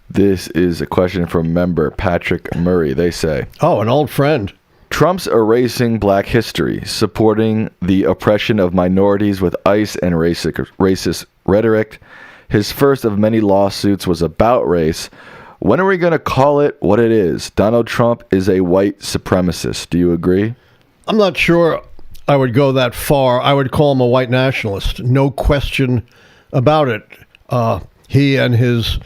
This is a question from member Patrick Murray. They say, oh, an old friend. Trump's erasing black history, supporting the oppression of minorities with ICE and racist rhetoric. His first of many lawsuits was about race. When are we going to call it what it is? Donald Trump is a white supremacist. Do you agree? I'm not sure I would go that far. I would call him a white nationalist. No question about it. He and his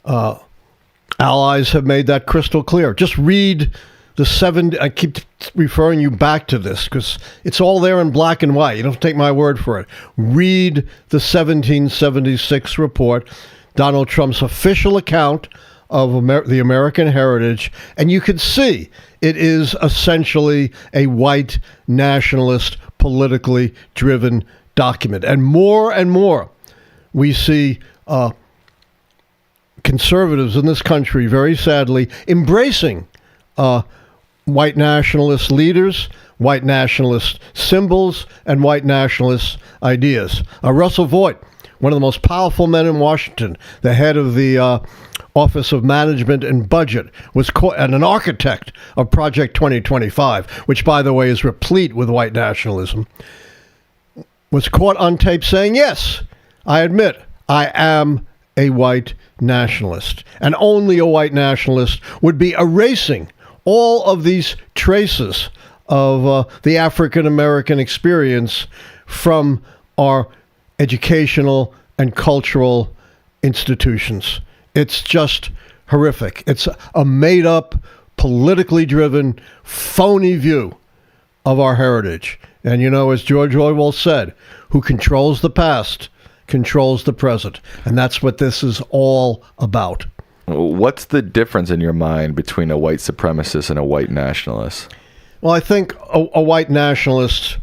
allies have made that crystal clear. Just read I keep referring you back to this because it's all there in black and white. You don't take my word for it. Read the 1776 report, Donald Trump's official account of the American heritage, and you can see it is essentially a white nationalist, politically driven document. And more, we see conservatives in this country, very sadly, embracing white nationalist leaders, white nationalist symbols, and white nationalist ideas. Russell Voigt, one of the most powerful men in Washington, the head of the Office of Management and Budget, was and an architect of Project 2025, which, by the way, is replete with white nationalism, was caught on tape saying, yes, I admit, I am a white nationalist. And only a white nationalist would be erasing all of these traces of the African-American experience from our educational and cultural institutions. It's just horrific. It's a made-up, politically driven, phony view of our heritage. And you know, as George Orwell said, who controls the past controls the present. And that's what this is all about. What's the difference in your mind between a white supremacist and a white nationalist? Well, I think a white nationalist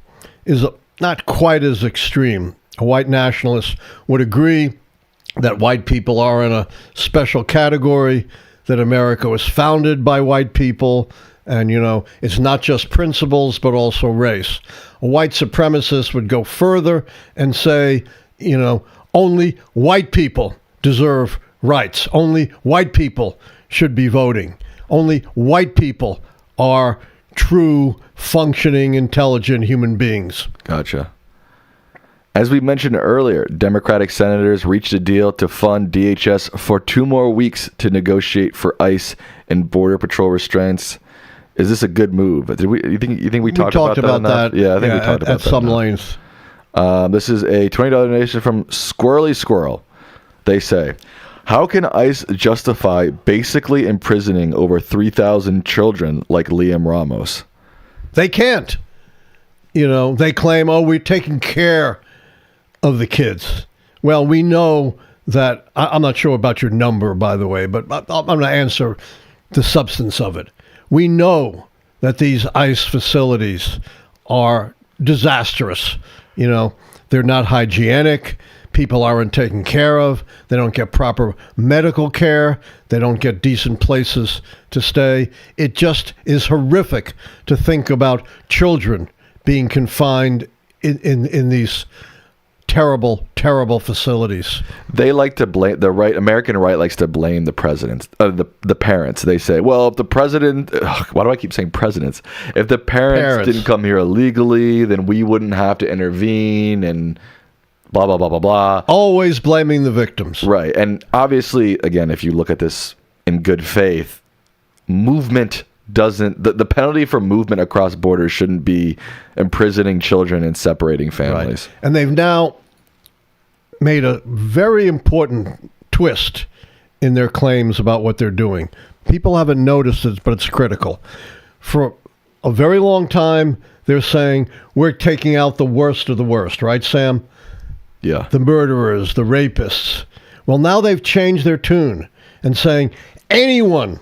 is not quite as extreme. A white nationalist would agree that white people are in a special category, that America was founded by white people, and, it's not just principles, but also race. A white supremacist would go further and say, only white people deserve rights. Only white people should be voting. Only white people are true, functioning, intelligent human beings. Gotcha. As we mentioned earlier, Democratic senators reached a deal to fund DHS for 2 more weeks to negotiate for ICE and Border Patrol restraints. Is this a good move? You think we talked about that enough? Yeah, I think we talked about that at some length. This is a $20 donation from Squirrely Squirrel. They say, how can ICE justify basically imprisoning over 3,000 children like Liam Ramos? They can't. They claim, we're taking care of the kids. Well, we know that, I'm not sure about your number, by the way, but I'm going to answer the substance of it. We know that these ICE facilities are disastrous. They're not hygienic. People aren't taken care of. They don't get proper medical care. They don't get decent places to stay. It just is horrific to think about children being confined in these terrible, terrible facilities. They like to blame American right likes to blame the presidents, the parents. They say, well, if the president, why do I keep saying presidents? If the parents didn't come here illegally, then we wouldn't have to intervene and blah, blah, blah, blah, blah. Always blaming the victims. Right. And obviously, again, if you look at this in good faith, movement doesn't, the penalty for movement across borders shouldn't be imprisoning children and separating families. Right. And they've now made a very important twist in their claims about what they're doing. People haven't noticed it, but it's critical. For a very long time, they're saying, we're taking out the worst of the worst, right, Sam? Yeah. The murderers, the rapists. Well, now they've changed their tune and saying anyone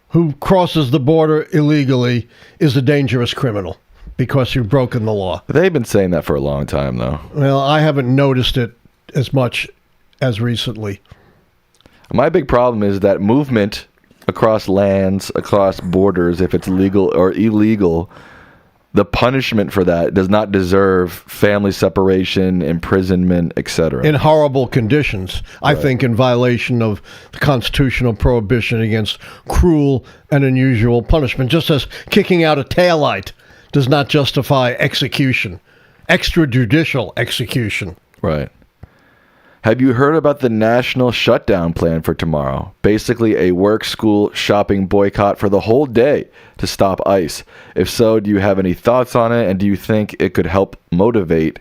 who crosses the border illegally is a dangerous criminal because you've broken the law. They've been saying that for a long time, though. Well, I haven't noticed it as much as recently. My big problem is that movement across lands, across borders, if it's legal or illegal, the punishment for that does not deserve family separation, imprisonment, etc. In horrible conditions. Right. I think in violation of the constitutional prohibition against cruel and unusual punishment. Just as kicking out a taillight does not justify execution, extrajudicial execution. Right. Have you heard about the national shutdown plan for tomorrow? Basically a work, school, shopping boycott for the whole day to stop ICE. If so, do you have any thoughts on it? And do you think it could help motivate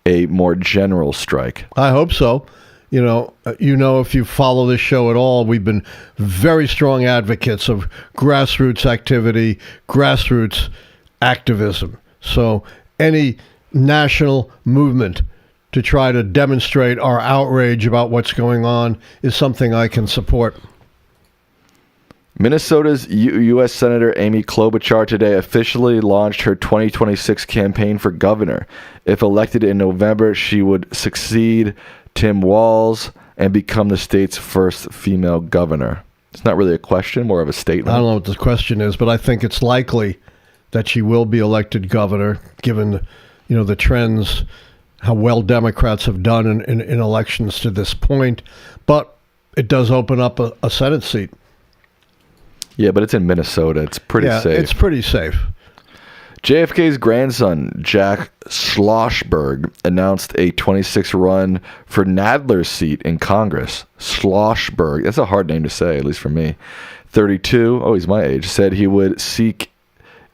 a more general strike? I hope so. If you follow this show at all, we've been very strong advocates of grassroots activity, grassroots activism. So any national movement to try to demonstrate our outrage about what's going on is something I can support. Minnesota's U.S. Senator Amy Klobuchar today officially launched her 2026 campaign for governor. If elected in November, she would succeed Tim Walz and become the state's first female governor. It's not really a question, more of a statement. I don't know what the question is, but I think it's likely that she will be elected governor, given the trends, how well Democrats have done in elections to this point. But it does open up a Senate seat. Yeah, but it's in Minnesota. It's pretty safe. It's pretty safe. JFK's grandson, Jack Schlossberg, announced a 26 run for Nadler's seat in Congress. Schlossberg, that's a hard name to say, at least for me. 32, he's my age, said he would seek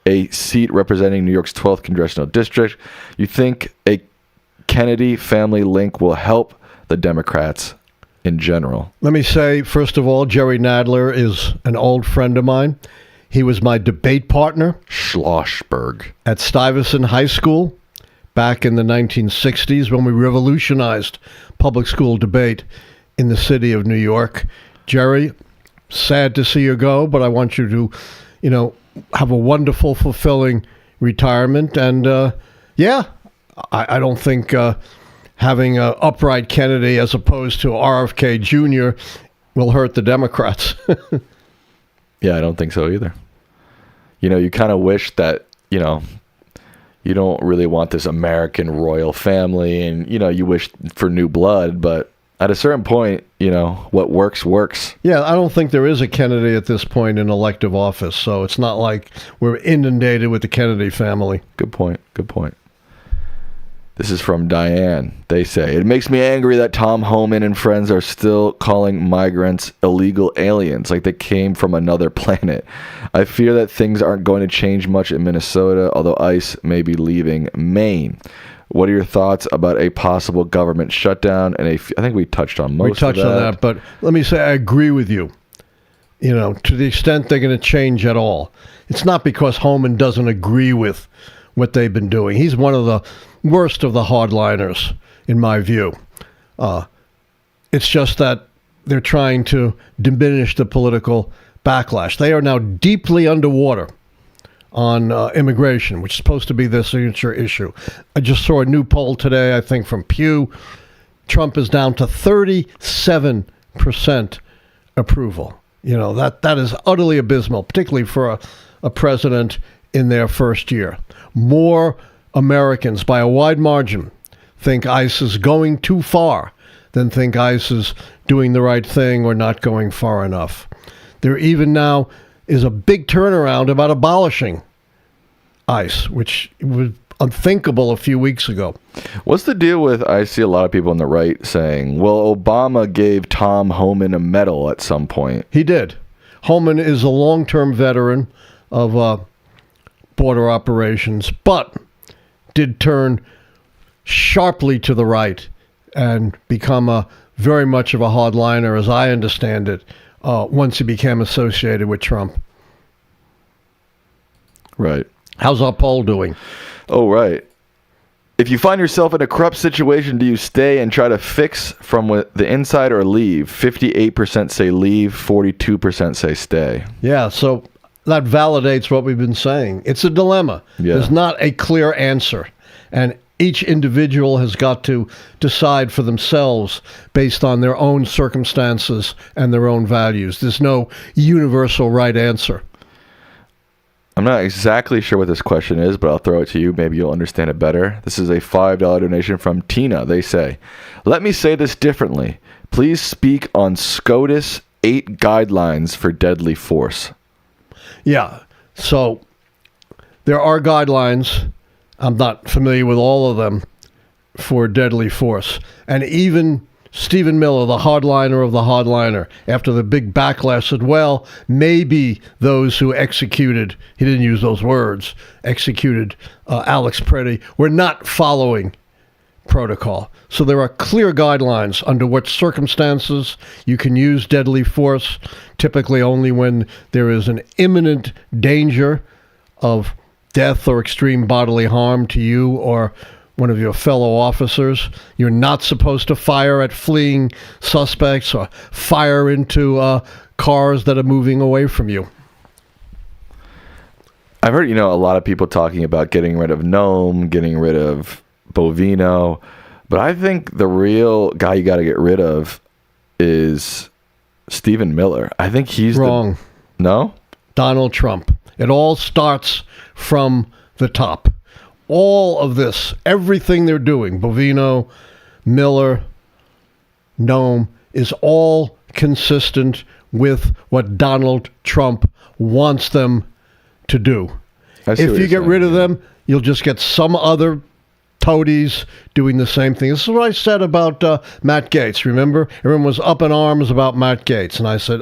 a seat representing New York's 12th congressional district. You think a Kennedy family link will help the Democrats in general? Let me say, first of all, Jerry Nadler is an old friend of mine. He was my debate partner. Schlossberg. At Stuyvesant High School back in the 1960s when we revolutionized public school debate in the city of New York. Jerry sad to see you go, but I want you to, have a wonderful, fulfilling retirement. And I don't think having an upright Kennedy as opposed to RFK Jr. will hurt the Democrats. Yeah, I don't think so either. You kind of wish that, you don't really want this American royal family, and, you wish for new blood, but at a certain point, what works. Yeah, I don't think there is a Kennedy at this point in elective office, so it's not like we're inundated with the Kennedy family. Good point. This is from Diane. They say, it makes me angry that Tom Homan and friends are still calling migrants illegal aliens, like they came from another planet. I fear that things aren't going to change much in Minnesota, although ICE may be leaving Maine. What are your thoughts about a possible government shutdown? And I think we touched on most of that. We touched on that, but let me say I agree with you. To the extent they're going to change at all. It's not because Homan doesn't agree with what they've been doing. He's one of the worst of the hardliners, in my view. It's just that they're trying to diminish the political backlash. They are now deeply underwater on immigration, which is supposed to be their signature issue. I just saw a new poll today, I think from Pew. Trump is down to 37% approval. That is utterly abysmal, particularly for a president in their first year. More Americans, by a wide margin, think ICE is going too far than think ICE is doing the right thing or not going far enough. There even now is a big turnaround about abolishing ICE, which was unthinkable a few weeks ago. What's the deal with, I see a lot of people on the right saying, well, Obama gave Tom Homan a medal at some point. He did. Homan is a long-term veteran of border operations, but did turn sharply to the right and become very much of a hardliner, as I understand it, once he became associated with Trump. Right. How's our poll doing? Oh, right. If you find yourself in a corrupt situation, do you stay and try to fix from the inside or leave? 58% say leave, 42% say stay. Yeah, so that validates what we've been saying. It's a dilemma. Yeah. There's not a clear answer. And each individual has got to decide for themselves based on their own circumstances and their own values. There's no universal right answer. I'm not exactly sure what this question is, but I'll throw it to you. Maybe you'll understand it better. This is a $5 donation from Tina. They say, let me say this differently. Please speak on SCOTUS 8 guidelines for deadly force. Yeah, so there are guidelines. I'm not familiar with all of them for deadly force. And even Stephen Miller, the hardliner of the hardliner, after the big backlash said, well, maybe those who executed, he didn't use those words, executed Alex Preddy, were not following protocol. So there are clear guidelines under what circumstances you can use deadly force, typically only when there is an imminent danger of death or extreme bodily harm to you or one of your fellow officers. You're not supposed to fire at fleeing suspects or fire into cars that are moving away from you. I've heard, a lot of people talking about getting rid of Nome, getting rid of Bovino, but I think the real guy you got to get rid of is Stephen Miller. I think he's wrong. No? Donald Trump. It all starts from the top. All of this, everything they're doing, Bovino, Miller, Nome, is all consistent with what Donald Trump wants them to do. If you get rid of them, you'll just get some other toadies doing the same thing. This is what I said about Matt Gaetz. Remember? Everyone was up in arms about Matt Gaetz. And I said,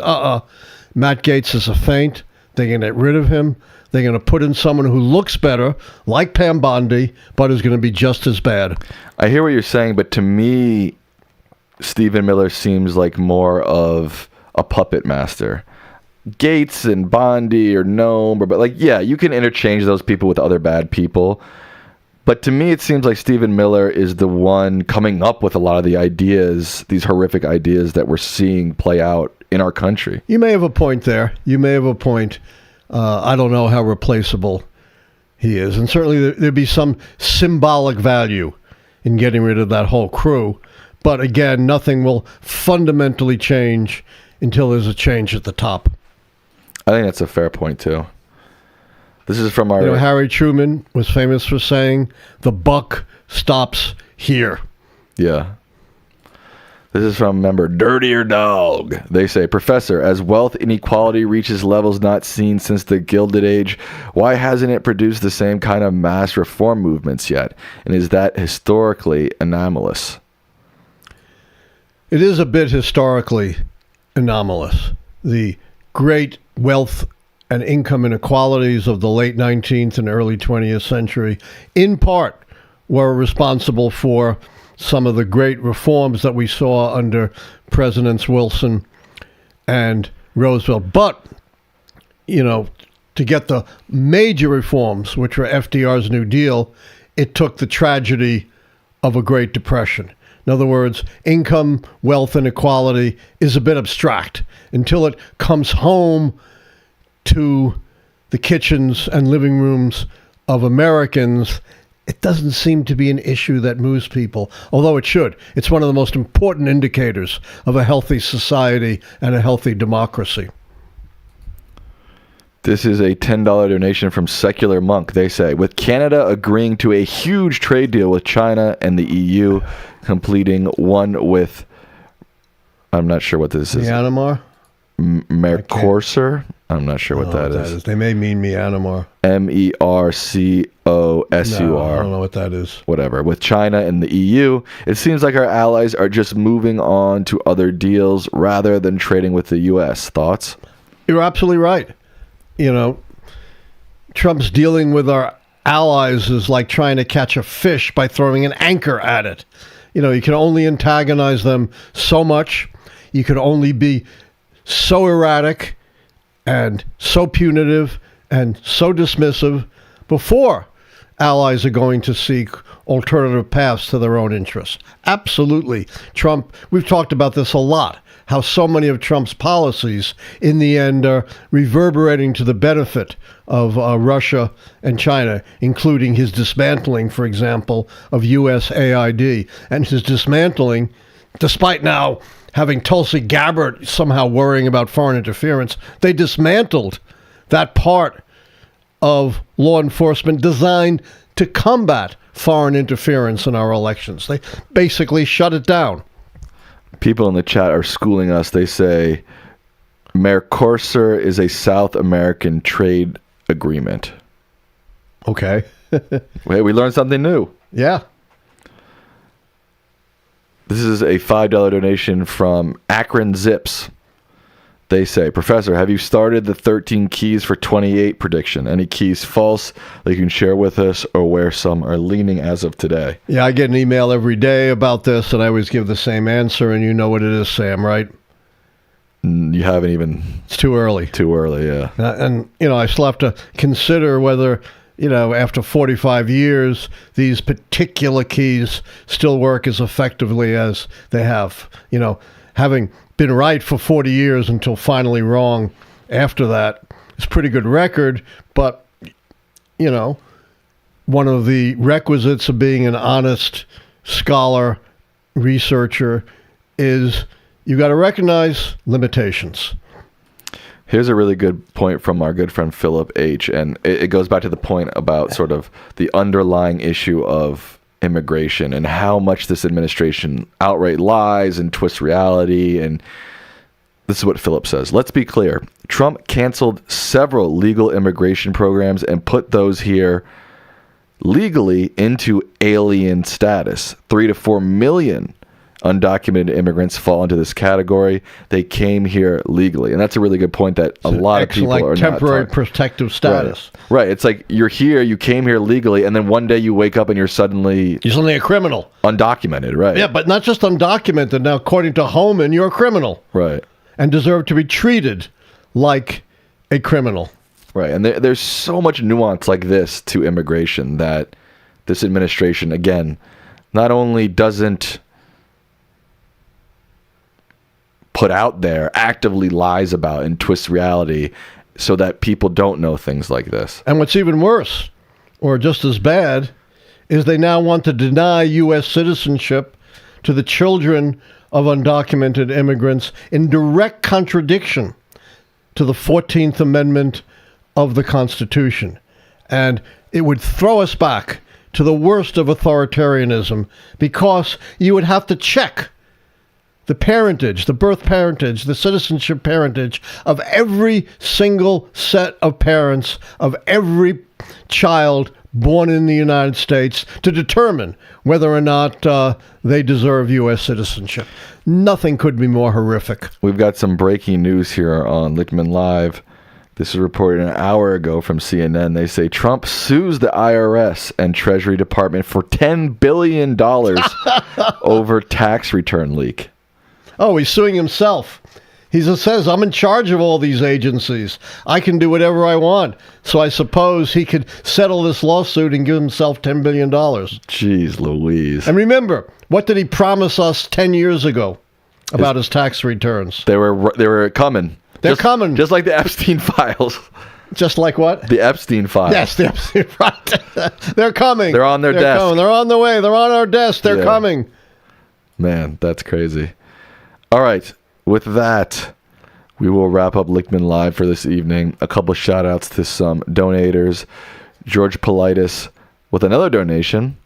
Matt Gaetz is a feint. They're going to get rid of him. They're going to put in someone who looks better, like Pam Bondi, but is going to be just as bad. I hear what you're saying, but to me, Stephen Miller seems like more of a puppet master. Gaetz and Bondi or Nome, but you can interchange those people with other bad people. But to me, it seems like Stephen Miller is the one coming up with a lot of the ideas, these horrific ideas that we're seeing play out in our country. You may have a point there. You may have a point. I don't know how replaceable he is. And certainly there'd be some symbolic value in getting rid of that whole crew. But again, nothing will fundamentally change until there's a change at the top. I think that's a fair point, too. This is from our... Harry Truman was famous for saying, the buck stops here. Yeah. This is from member Dirtier Dog. They say, Professor, as wealth inequality reaches levels not seen since the Gilded Age, why hasn't it produced the same kind of mass reform movements yet? And is that historically anomalous? It is a bit historically anomalous. The great wealth and income inequalities of the late 19th and early 20th century, in part, were responsible for some of the great reforms that we saw under Presidents Wilson and Roosevelt. But, to get the major reforms, which were FDR's New Deal, it took the tragedy of a Great Depression. In other words, income, wealth, inequality is a bit abstract until it comes home to the kitchens and living rooms of Americans. It doesn't seem to be an issue that moves people, although it should. It's one of the most important indicators of a healthy society and a healthy democracy. This is a $10 donation from Secular Monk. They say, with Canada agreeing to a huge trade deal with China and the EU, completing one with, I'm not sure what this is. Myanmar? Mercosur? I'm not sure what that is. They may mean Myanmar. Mercosur. No, I don't know what that is. Whatever. With China and the EU, it seems like our allies are just moving on to other deals rather than trading with the U.S. Thoughts? You're absolutely right. Trump's dealing with our allies is like trying to catch a fish by throwing an anchor at it. You can only antagonize them so much. You can only be so erratic and so punitive and so dismissive before allies are going to seek alternative paths to their own interests. Absolutely. Trump, we've talked about this a lot, how so many of Trump's policies in the end are reverberating to the benefit of Russia and China, including his dismantling, for example, of USAID, and his dismantling, despite now having Tulsi Gabbard somehow worrying about foreign interference, they dismantled that part of law enforcement designed to combat foreign interference in our elections. They basically shut it down. People in the chat are schooling us. They say Mercosur is a South American trade agreement. Okay. Hey, we learned something new. Yeah. This is a $5 donation from Akron Zips. They say, Professor, have you started the 13 keys for 28 prediction? Any keys false that you can share with us or where some are leaning as of today? Yeah, I get an email every day about this, and I always give the same answer, and you know what it is, Sam, right? You haven't even... It's too early. Too early, yeah. And I still have to consider whether, after 45 years, these particular keys still work as effectively as they have. Having been right for 40 years until finally wrong after that, it's a pretty good record, but, one of the requisites of being an honest scholar, researcher, is you got to recognize limitations. Here's a really good point from our good friend Philip H. And it goes back to the point about sort of the underlying issue of immigration and how much this administration outright lies and twists reality. And this is what Philip says. Let's be clear. Trump canceled several legal immigration programs and put those here legally into alien status. 3 to 4 million undocumented immigrants fall into this category. They came here legally. And that's a really good point that a lot of people are not temporary protective status. Right. It's like you're here, you came here legally, and then one day you wake up and you're suddenly a criminal. Undocumented, right? Yeah, but not just undocumented. Now, according to Homan, you're a criminal. Right. And deserve to be treated like a criminal. Right. And there's so much nuance like this to immigration that this administration, again, not only doesn't put out there, actively lies about and twists reality so that people don't know things like this. And what's even worse, or just as bad, is they now want to deny U.S. citizenship to the children of undocumented immigrants in direct contradiction to the 14th Amendment of the Constitution. And it would throw us back to the worst of authoritarianism, because you would have to check the parentage, the birth parentage, the citizenship parentage of every single set of parents of every child born in the United States to determine whether or not they deserve U.S. citizenship. Nothing could be more horrific. We've got some breaking news here on Lichtman Live. This was reported an hour ago from CNN. They say Trump sues the IRS and Treasury Department for $10 billion over tax return leak. Oh, he's suing himself. He says, I'm in charge of all these agencies. I can do whatever I want. So I suppose he could settle this lawsuit and give himself $10 billion. Jeez Louise. And remember, what did he promise us 10 years ago about his tax returns? They were coming. They're coming. Just like the Epstein files. Just like what? The Epstein files. Yes, the Epstein files. They're coming. They're on their desk. Coming. They're on the way. They're on our desk. They're coming. Man, that's crazy. All right. With that, we will wrap up Lichtman Live for this evening. A couple of shout-outs to some donators. George Politis with another donation.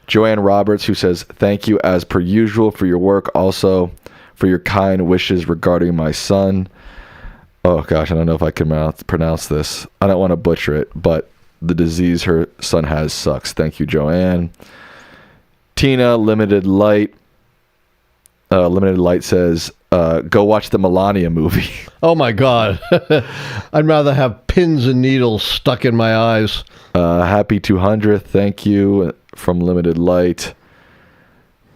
Joanne Roberts, who says, thank you as per usual for your work. Also, for your kind wishes regarding my son. Oh, gosh, I don't know if I can pronounce this. I don't want to butcher it, but the disease her son has sucks. Thank you, Joanne. Tina, Limited Light says, go watch the Melania movie. Oh, my God. I'd rather have pins and needles stuck in my eyes. Happy 200th. Thank you from Limited Light.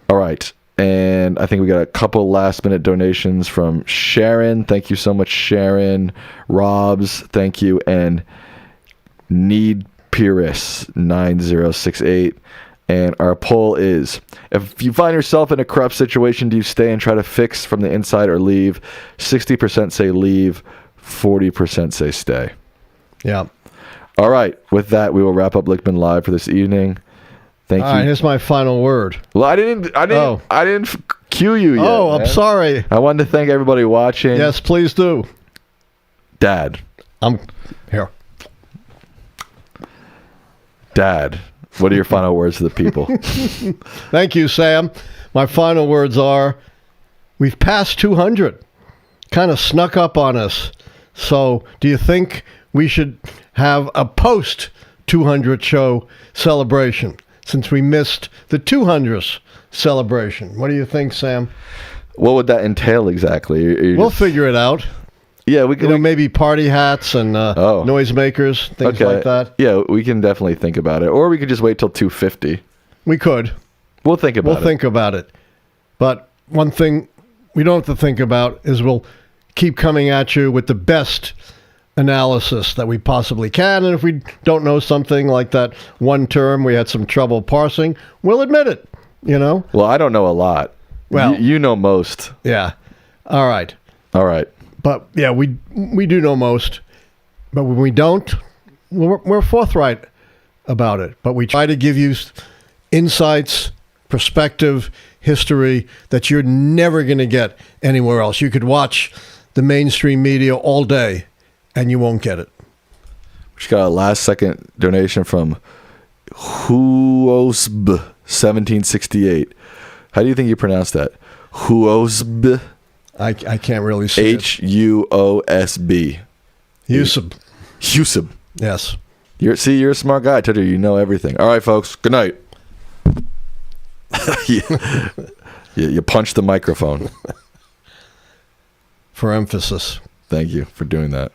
All right. And I think we got a couple last-minute donations from Sharon. Thank you so much, Sharon. Robs, thank you. And Need Pyrrhus, 9068. And our poll is, if you find yourself in a corrupt situation, do you stay and try to fix from the inside or leave? 60% say leave, 40% say stay. Yeah. All right. With that, we will wrap up Lichtman Live for this evening. Thank you. All right, here's my final word. Well, I didn't cue you yet. Oh, I'm sorry. I wanted to thank everybody watching. Yes, please do. Dad. I'm here. Dad, what are your final words to the people? Thank you, Sam. My final words are, we've passed 200. Kind of snuck up on us. So do you think we should have a post-200 show celebration, since we missed the 200th celebration? What do you think, Sam? What would that entail exactly? We'll figure it out. Yeah, we can. Maybe party hats and noisemakers, things like that. Yeah, we can definitely think about it. Or we could just wait till 250. We could. We'll think about it. We'll think about it. But one thing we don't have to think about is we'll keep coming at you with the best analysis that we possibly can. And if we don't know something like that one term we had some trouble parsing, we'll admit it, Well, I don't know a lot. Well, you know most. Yeah. All right. But yeah, we do know most. But when we don't, we're forthright about it. But we try to give you insights, perspective, history that you're never going to get anywhere else. You could watch the mainstream media all day and you won't get it. We just got a last second donation from Huosb 1768. How do you think you pronounce that? Huosb? I can't really see it. Huosb. Husab. Yes. You're a smart guy. I told you know everything. All right, folks. Good night. You punched the microphone. For emphasis. Thank you for doing that.